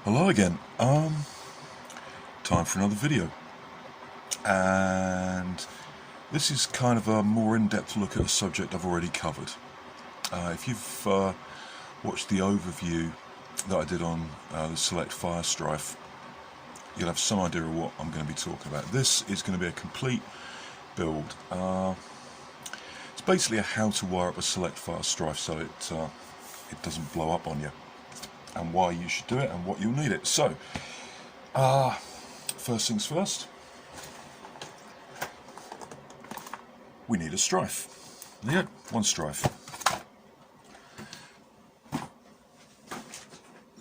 Hello again. Time for another video, and this is kind of a more in-depth look at a subject I've already covered. If you've watched the overview that I did on the Select Fire Stryfe, you'll have some idea of what I'm going to be talking about. This is going to be a complete build. It's basically a how to wire up a Select Fire Stryfe so it doesn't blow up on you, and why you should do it and what you'll need it. So, first things first, we need a Stryfe. There you go, one Stryfe.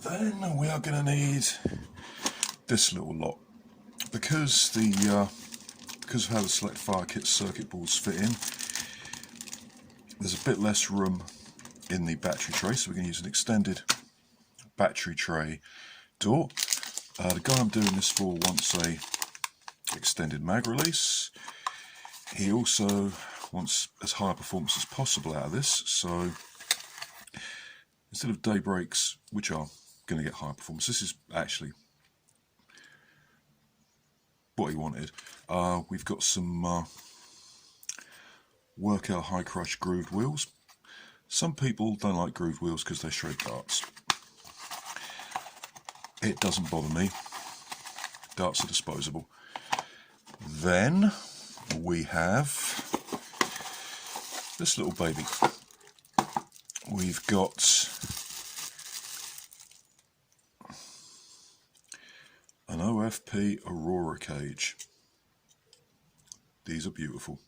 Then we are going to need this little lot, because of how the Select Fire Kit circuit boards fit in. There's a bit less room in the battery tray, so we're going to use an extended battery tray door. The guy I'm doing this for wants a extended mag release. He also wants as high performance as possible out of this, so instead of day breaks, which are going to get high performance, this is actually what he wanted. We've got some Workout high crush grooved wheels. Some people don't like grooved wheels because they shred darts. It doesn't bother me. Darts are disposable. Then we have this little baby. We've got an OFP Aurora cage. These are beautiful.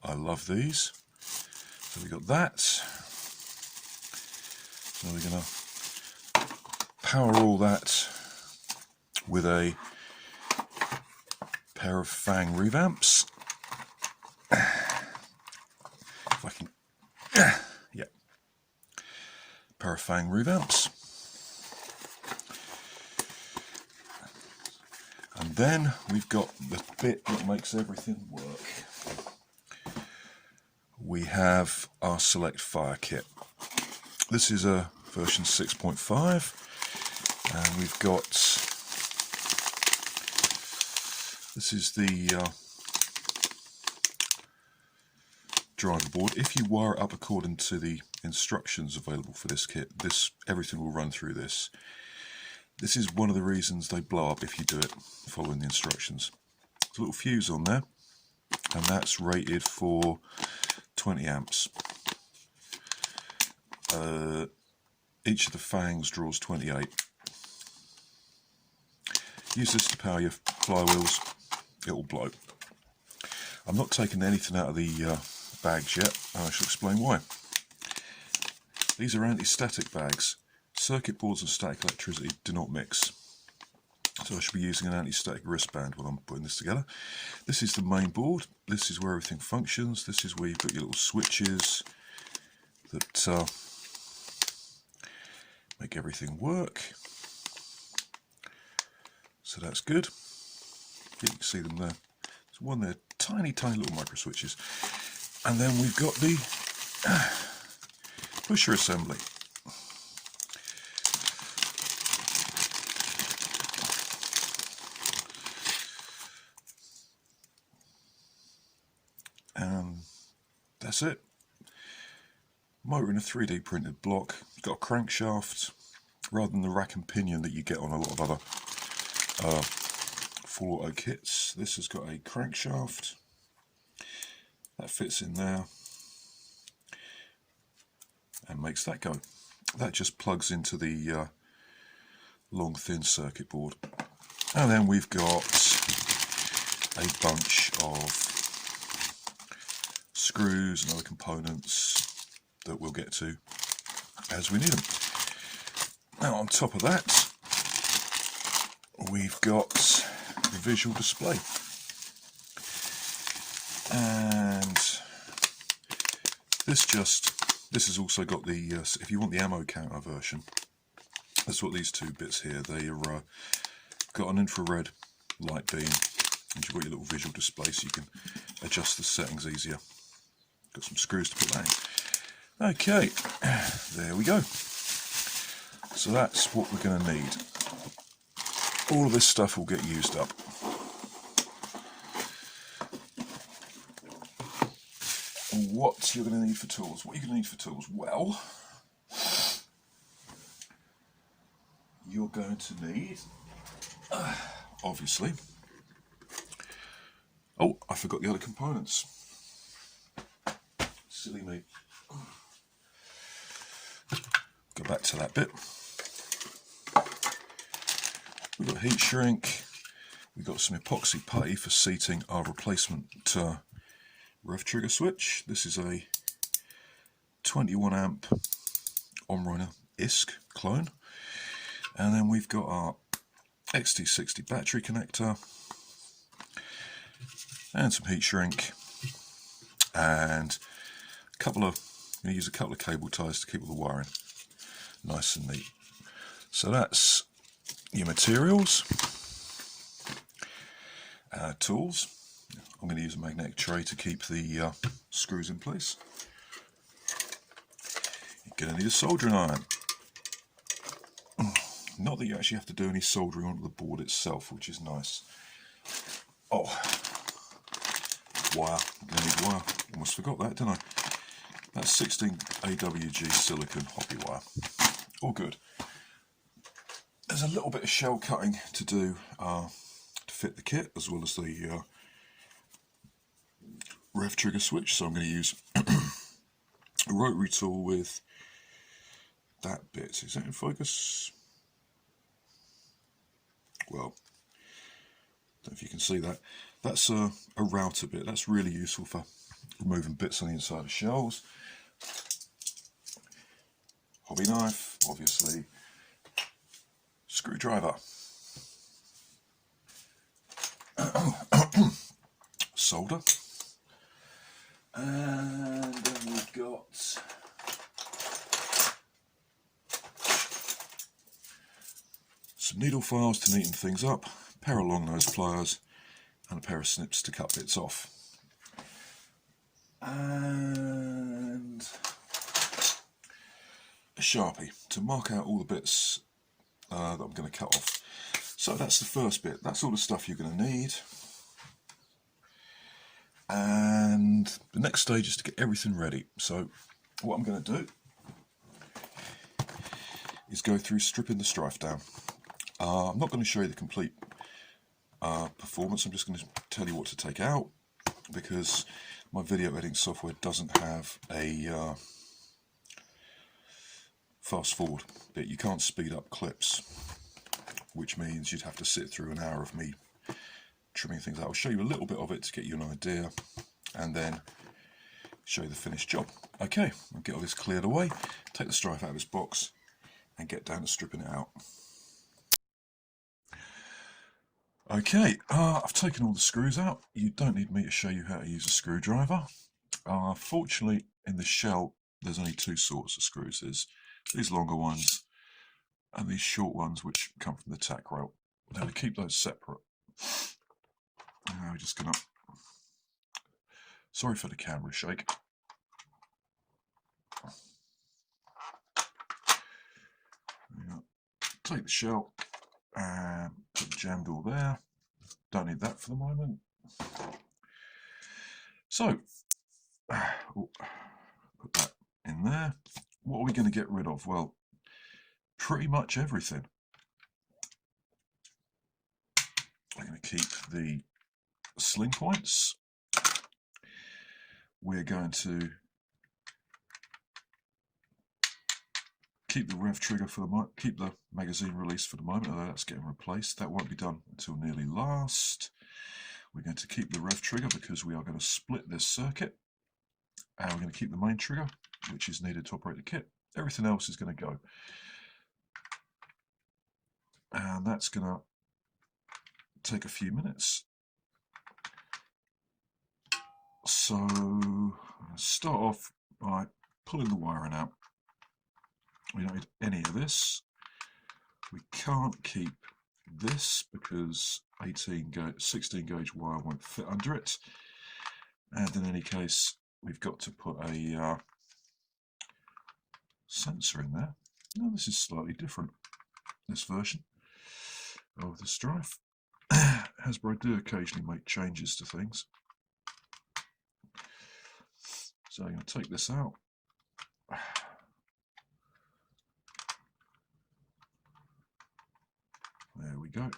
I love these. So we got that. So we're going to power all that with a pair of Fang revamps. If I can, yeah, pair of Fang revamps. And then we've got the bit that makes everything work. We have our Select Fire Kit. This is a version 6.5, and we've got, this is the driver board. If you wire it up according to the instructions available for this kit, everything will run through this. This is one of the reasons they blow up if you do it following the instructions. There's a little fuse on there, and that's rated for 20 amps. Each of the fangs draws 28. Use this to power your flywheels, it'll blow. I'm not taking anything out of the bags yet, and I shall explain why. These are anti-static bags. Circuit boards and static electricity do not mix. So I should be using an anti-static wristband while I'm putting this together. This is the main board. This is where everything functions. This is where you've got your little switches that make everything work. So that's good. You can see them there. There's one there, tiny little micro switches. And then we've got the pusher assembly. And that's it. Motor in a 3D printed block. It's got a crankshaft rather than the rack and pinion that you get on a lot of other full auto kits. This has got a crankshaft that fits in there and makes that go. That just plugs into the long thin circuit board. And then we've got a bunch of screws and other components that we'll get to as we need them. Now on top of that, we've got the visual display, and this has also got the if you want the ammo counter version, that's what these two bits here, they are got an infrared light beam, and you've got your little visual display so you can adjust the settings easier. Got some screws to put that in. Okay, there we go. So that's what we're going to need. All of this stuff will get used up. What you're going to need for tools? What are you going to need for tools? Well, you're going to need, obviously, oh, I forgot the other components. Silly me. Go back to that bit. We've got heat shrink. We've got some epoxy putty for seating our replacement rev trigger switch. This is a 21 amp Omrunner ISK clone. And then we've got our XT60 battery connector and some heat shrink and a couple of, I'm going to use a couple of cable ties to keep all the wiring nice and neat. So that's your materials. Tools. I'm going to use a magnetic tray to keep the screws in place. You're going to need a soldering iron. Not that you actually have to do any soldering onto the board itself, which is nice. Oh, wire. I'm going to need wire. Almost forgot that, didn't I? That's 16 AWG silicone hoppy wire. All good. There's a little bit of shell cutting to do to fit the kit, as well as the rev trigger switch. So I'm going to use a rotary tool with that bit. Is that in focus? Well, don't know if you can see that. That's a router bit. That's really useful for removing bits on the inside of shells. Hobby knife, obviously. Screwdriver. Solder. And then we've got some needle files to neaten things up, a pair of long nose pliers, and a pair of snips to cut bits off. And a Sharpie to mark out all the bits that I'm going to cut off. So that's the first bit. That's all the stuff you're going to need. And the next stage is to get everything ready. So what I'm going to do is go through stripping the Stryfe down. I'm not going to show you the complete performance. I'm just going to tell you what to take out, because my video editing software doesn't have a fast forward bit. You can't speed up clips, which means you'd have to sit through an hour of me trimming things out. I'll show you a little bit of it to get you an idea, and then show you the finished job. Okay, I'll get all this cleared away, take the Stryfe out of this box, and get down to stripping it out. Okay, I've taken all the screws out. You don't need me to show you how to use a screwdriver. Fortunately, in the shell, there's only two sorts of screws. There's these longer ones and these short ones, which come from the tack rail. Now, to keep those separate, we're just going to, sorry for the camera shake. Take the shell and put the jam door there. Don't need that for the moment. So, put that in there. What are we going to get rid of? Well, pretty much everything. I'm going to keep the sling points. We're going to keep the rev trigger for the moment, keep the magazine release for the moment, although that's getting replaced. That won't be done until nearly last. We're going to keep the rev trigger because we are going to split this circuit. And we're going to keep the main trigger, which is needed to operate the kit. Everything else is going to go. And that's going to take a few minutes. So I'll start off by pulling the wiring out. We don't need any of this. We can't keep this because 16 gauge wire won't fit under it. And in any case, we've got to put a sensor in there. Now this is slightly different, this version of the Stryfe. Hasbro do occasionally make changes to things. So I'm going to take this out. There we go.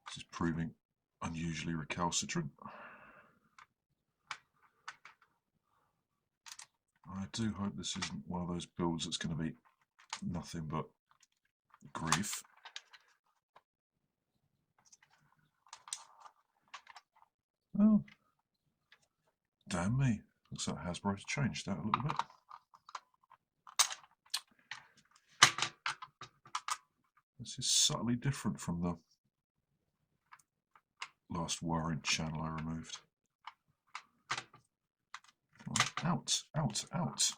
This is proving unusually recalcitrant. I do hope this isn't one of those builds that's going to be nothing but grief. Oh, damn me. Looks like Hasbro's changed that a little bit. This is subtly different from the last wiring channel I removed. Oh, out, out, out.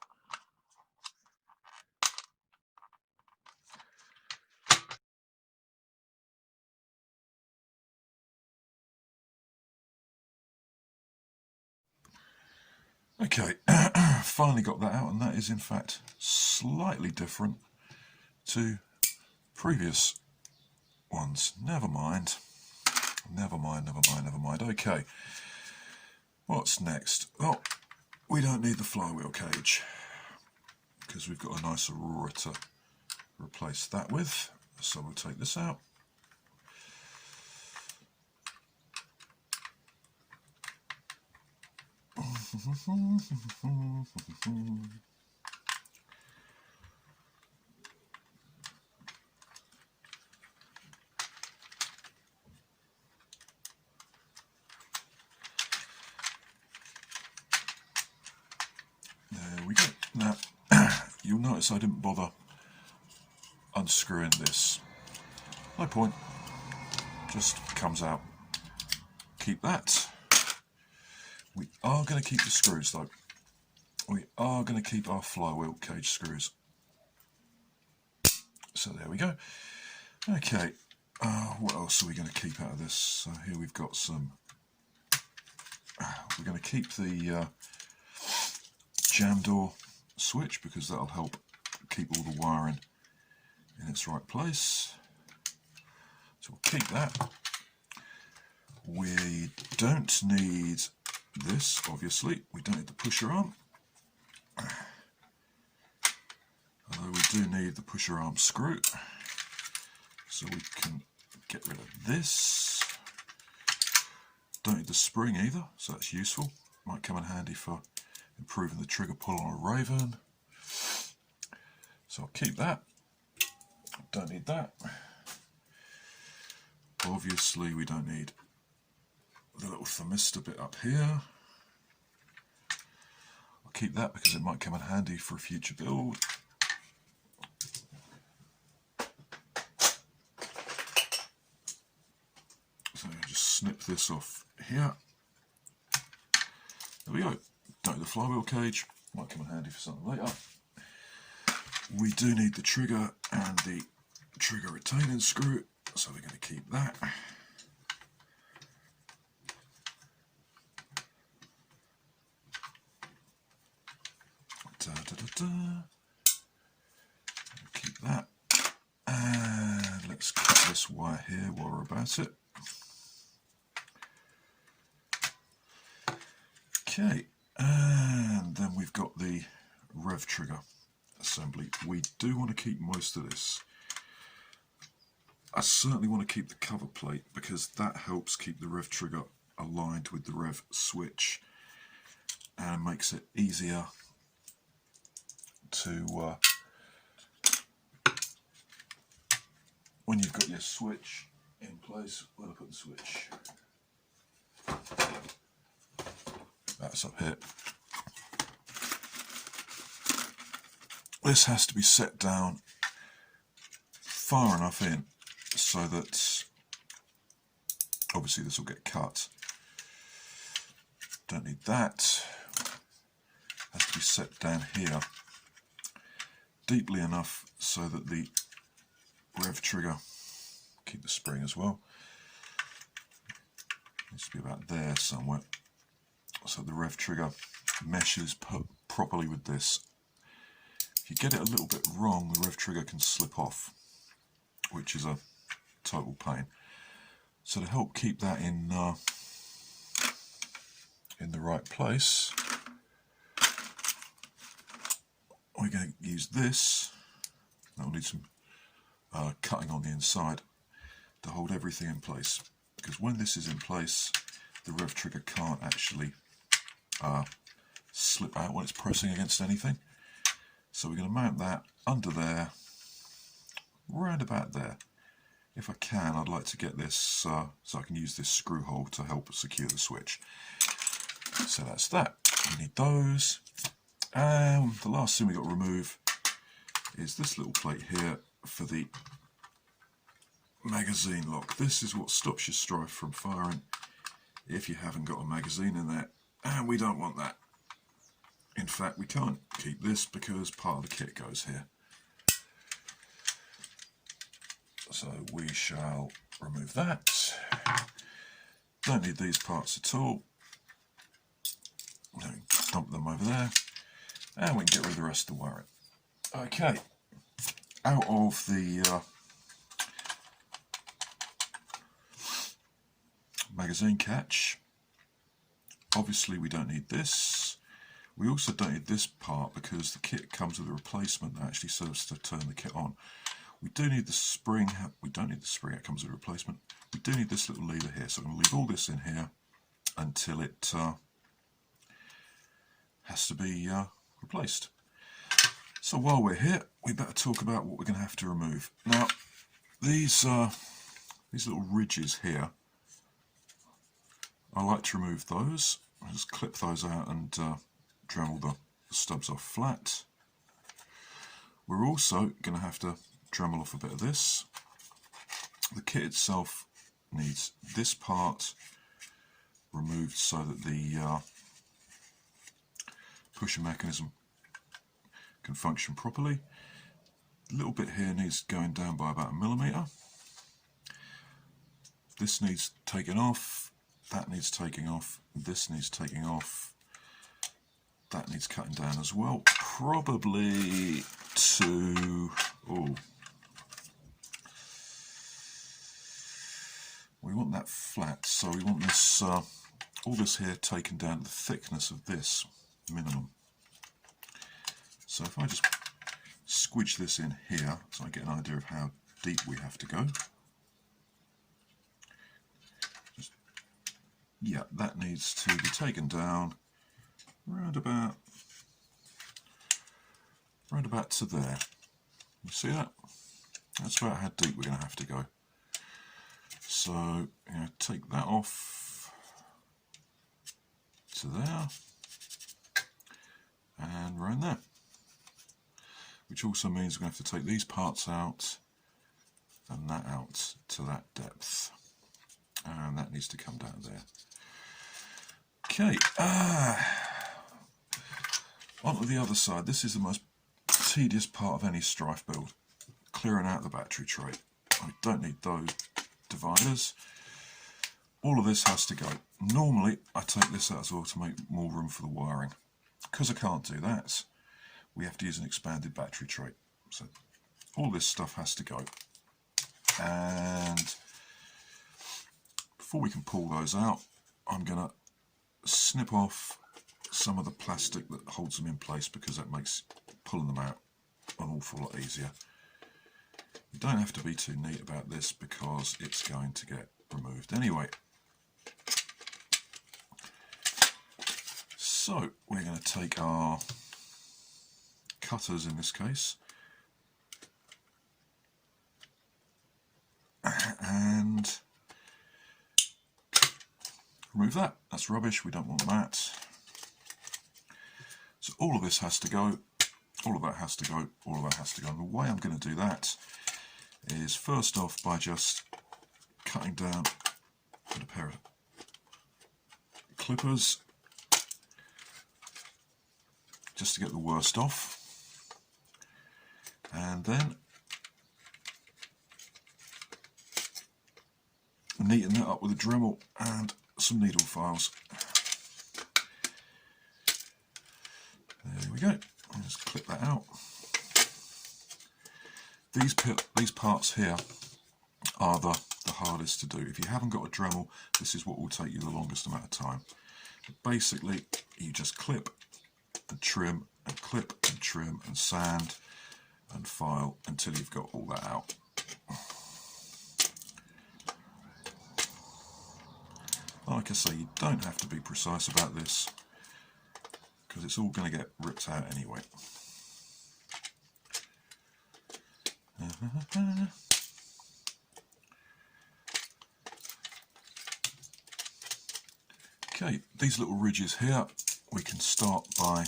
Okay, finally got that out, and that is in fact slightly different to previous ones. Never mind. Never mind, never mind, never mind. Okay, what's next? Oh, we don't need the flywheel cage because we've got a nice Aurora to replace that with. So we'll take this out. There we go. Now, you'll notice I didn't bother unscrewing this. No point. Just comes out. Keep that. We are going to keep the screws though. We are going to keep our flywheel cage screws. So there we go. Okay, what else are we going to keep out of this? So here we've got some... we're going to keep the jam door switch because that'll help keep all the wiring in its right place. So we'll keep that. We don't need this, obviously. We don't need the pusher arm. Although we do need the pusher arm screw. So we can get rid of this. Don't need the spring either, so that's useful. Might come in handy for improving the trigger pull on a Raven. So I'll keep that. Don't need that. Obviously we don't need the little thermistor bit up here. I'll keep that because it might come in handy for a future build. So I'll just snip this off here. There we go. Don't need the flywheel cage. Might come in handy for something later. We do need the trigger and the trigger retaining screw, so we're going to keep that. Keep that. And let's cut this wire here while we're about it. Okay, and then we've got the rev trigger assembly. We do want to keep most of this. I certainly want to keep the cover plate because that helps keep the rev trigger aligned with the rev switch and makes it easier to when you've got your switch in place. Where do I put the switch? That's up here. This has to be set down far enough in so that obviously this will get cut. Don't need that. Has to be set down here deeply enough so that the rev trigger, keep the spring as well, needs to be about there somewhere, so the rev trigger meshes properly with this. If you get it a little bit wrong, the rev trigger can slip off, which is a total pain. So to help keep that in the right place, we're going to use this. That will need some cutting on the inside to hold everything in place, because when this is in place, the rev trigger can't actually slip out when it's pressing against anything. So we're going to mount that under there, round about there. If I can, I'd like to get this so I can use this screw hole to help secure the switch. So that's that. We need those. And the last thing we've got to remove is this little plate here for the magazine lock. This is what stops your Stryfe from firing if you haven't got a magazine in there, and we don't want that. In fact, we can't keep this because part of the kit goes here. So we shall remove that. Don't need these parts at all. Dump them over there, and we can get rid of the rest of the wiring. Okay, out of the magazine catch, obviously we don't need this. We also don't need this part because the kit comes with a replacement that actually serves to turn the kit on. We do need the spring. We don't need the spring, it comes with a replacement. We do need this little lever here, so I'm going to leave all this in here until it has to be replaced. So while we're here, we better talk about what we're going to have to remove. Now, these little ridges here, I like to remove those. I'll just clip those out and Dremel the stubs off flat. We're also going to have to Dremel off a bit of this. The kit itself needs this part removed so that the pusher mechanism can function properly. A little bit here needs going down by about 1 millimeter. This needs taking off, that needs taking off, this needs taking off, that needs cutting down as well. Probably to, we want that flat, so we want this, all this here taken down to the thickness of this minimum. So if I just squidge this in here so I get an idea of how deep we have to go. Yeah, that needs to be taken down round about to there. You see that? That's about how deep we're going to have to go. So take that off to there and round there. Which also means we're going to have to take these parts out and that out to that depth. And that needs to come down there. Okay, on to the other side. This is the most tedious part of any Stryfe build, clearing out the battery tray. I don't need those dividers. All of this has to go. Normally I take this out as well to make more room for the wiring. Because I can't do that, we have to use an expanded battery tray. So all this stuff has to go. And before we can pull those out, I'm going to snip off some of the plastic that holds them in place, because that makes pulling them out an awful lot easier. You don't have to be too neat about this because it's going to get removed anyway. So we're going to take our cutters in this case and remove that. That's rubbish, we don't want that. So all of this has to go, all of that has to go, all of that has to go. And the way I'm going to do that is first off by just cutting down with a pair of clippers just to get the worst off, and then neaten that up with a Dremel and some needle files. There we go. I'll just clip that out. These parts here are the hardest to do. If you haven't got a Dremel, this is what will take you the longest amount of time. But basically, you just clip and trim and clip and trim and sand and file until you've got all that out. Like I say, you don't have to be precise about this because it's all going to get ripped out anyway. Okay, these little ridges here, we can start by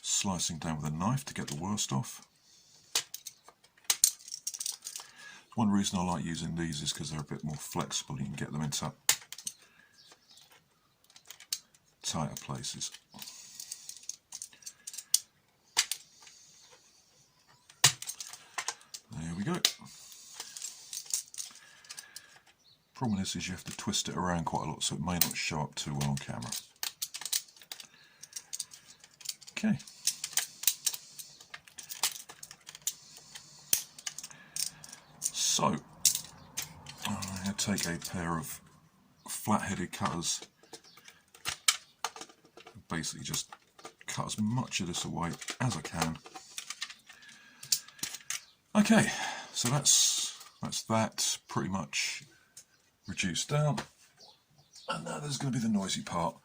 slicing down with a knife to get the worst off. One reason I like using these is because they're a bit more flexible. You can get them into tighter places. There we go. Problem is you have to twist it around quite a lot, so it may not show up too well on camera. Okay. So, I'm going to take a pair of flat-headed cutters, basically just cut as much of this away as I can. Okay, so that's that pretty much reduced down, and now there's going to be the noisy part.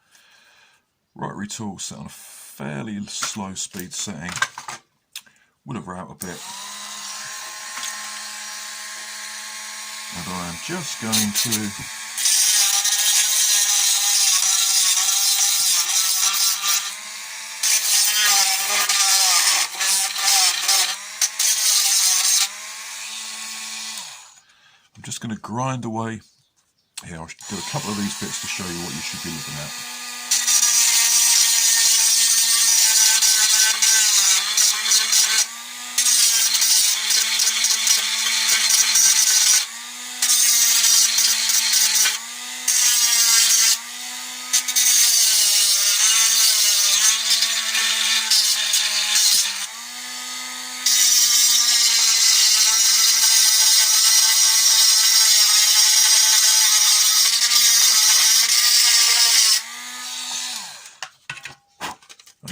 Rotary tool set on a fairly slow speed setting, would have out a bit, and I am just going to grind away. Here, I'll do a couple of these bits to show you what you should be looking at.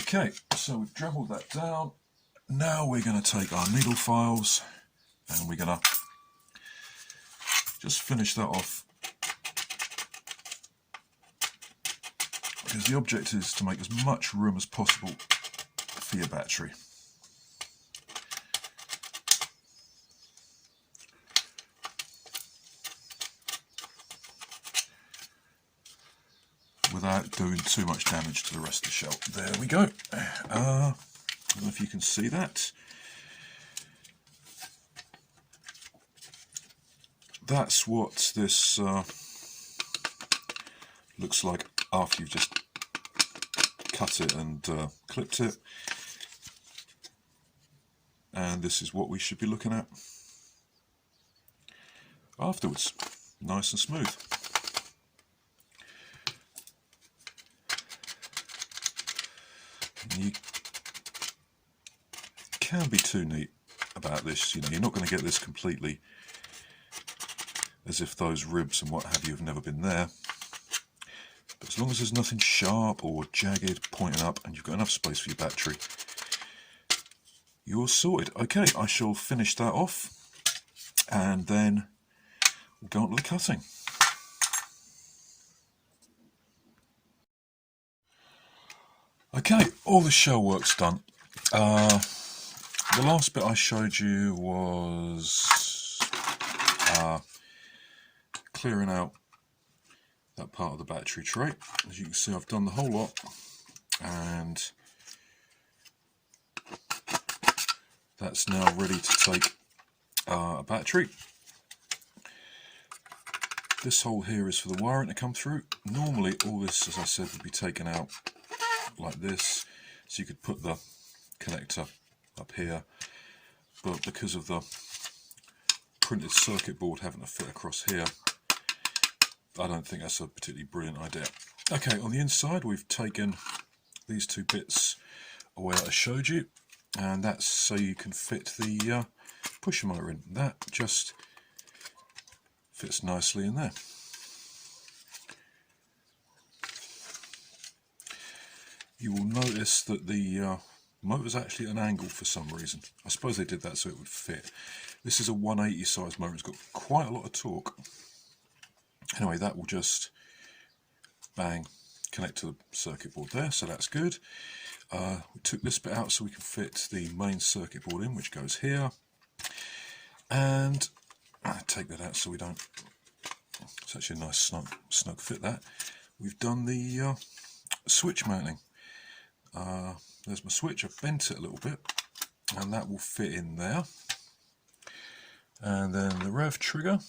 Okay, so we've dremelled that down. Now we're going to take our needle files and we're going to just finish that off, because the object is to make as much room as possible for your battery. Without doing too much damage to the rest of the shell. There we go. I don't know if you can see that. That's what this looks like after you've just cut it and clipped it. And this is what we should be looking at afterwards. Nice and smooth. You can be too neat about this, you know, you're not going to get this completely as if those ribs and what have you have never been there, but as long as there's nothing sharp or jagged pointing up and you've got enough space for your battery, you're sorted. Okay, I shall finish that off and then we'll go on to the cutting. Okay, all the shell work's done. The last bit I showed you was clearing out that part of the battery tray. As you can see, I've done the whole lot, and that's now ready to take a battery. This hole here is for the wiring to come through. Normally all this, as I said, would be taken out like this, so you could put the connector up here, but because of the printed circuit board having to fit across here, I don't think that's a particularly brilliant idea. Okay, on the inside we've taken these two bits away that I showed you, and that's so you can fit the pusher motor in. That just fits nicely in there. You will notice that the motor's actually at an angle for some reason. I suppose they did that so it would fit. This is a 180 size motor. It's got quite a lot of torque. Anyway, that will just bang connect to the circuit board there, so that's good. We took this bit out so we can fit the main circuit board in, which goes here, and take that out so we don't. It's actually a nice snug fit. That we've done the switch mounting. There's my switch. I've bent it a little bit, and that will fit in there. And then the rev trigger,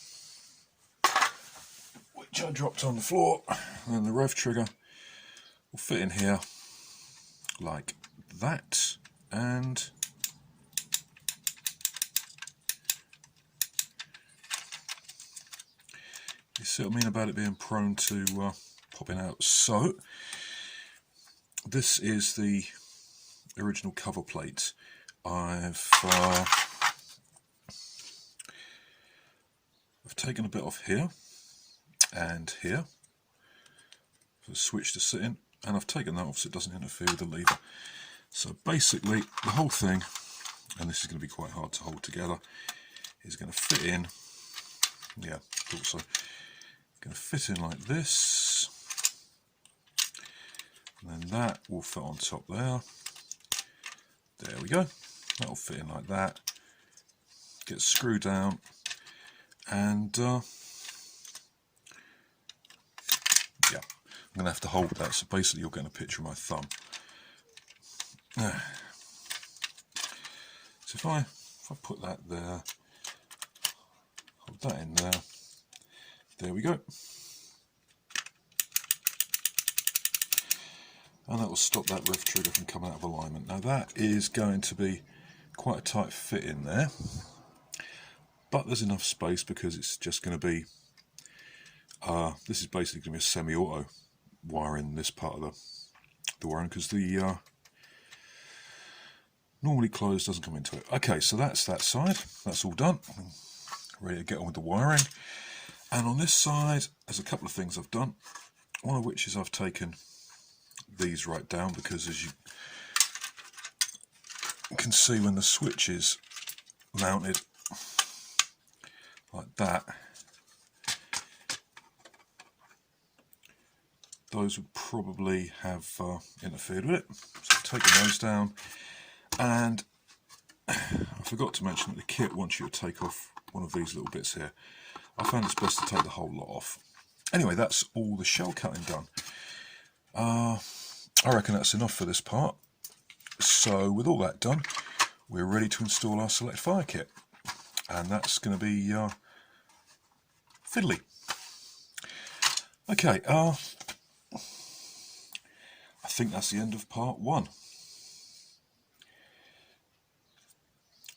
which I dropped on the floor, and the rev trigger will fit in here like that. And you see what I mean about it being prone to popping out. So this is the original cover plate. I've taken a bit off here and here for the switch to sit in, and I've taken that off so it doesn't interfere with the lever. So basically the whole thing, and this is going to be quite hard to hold together, is going to fit in, yeah, thought so, going to fit in like this, and then that will fit on top there. There we go, that will fit in like that, get screwed down, and yeah, I'm going to have to hold that, so basically you're getting a picture of my thumb. So if I put that there, hold that in there we go. And that will stop that rev trigger from coming out of alignment. Now that is going to be quite a tight fit in there, but there's enough space because it's just going to be, this is basically going to be a semi-auto wiring this part of the wiring, because the normally closed doesn't come into it. Okay, so that's that side, that's all done, ready to get on with the wiring. And on this side there's a couple of things I've done, one of which is I've taken these right down, because as you can see when the switch is mounted like that, those would probably have interfered with it. So I've taken those down, and I forgot to mention that the kit wants you to take off one of these little bits here. I found it's best to take the whole lot off. Anyway, that's all the shell cutting done. I reckon that's enough for this part. So with all that done, we're ready to install our Select Fire kit, and that's going to be fiddly. Okay, I think that's the end of part one.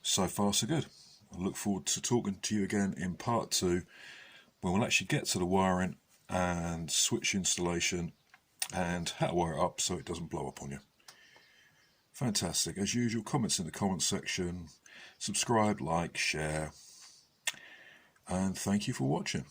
So far so good. I look forward to talking to you again in part two, when we'll actually get to the wiring and switch installation and how to wire it up so it doesn't blow up on you. Fantastic. As usual, comments in the comments section, subscribe, like, share, and thank you for watching.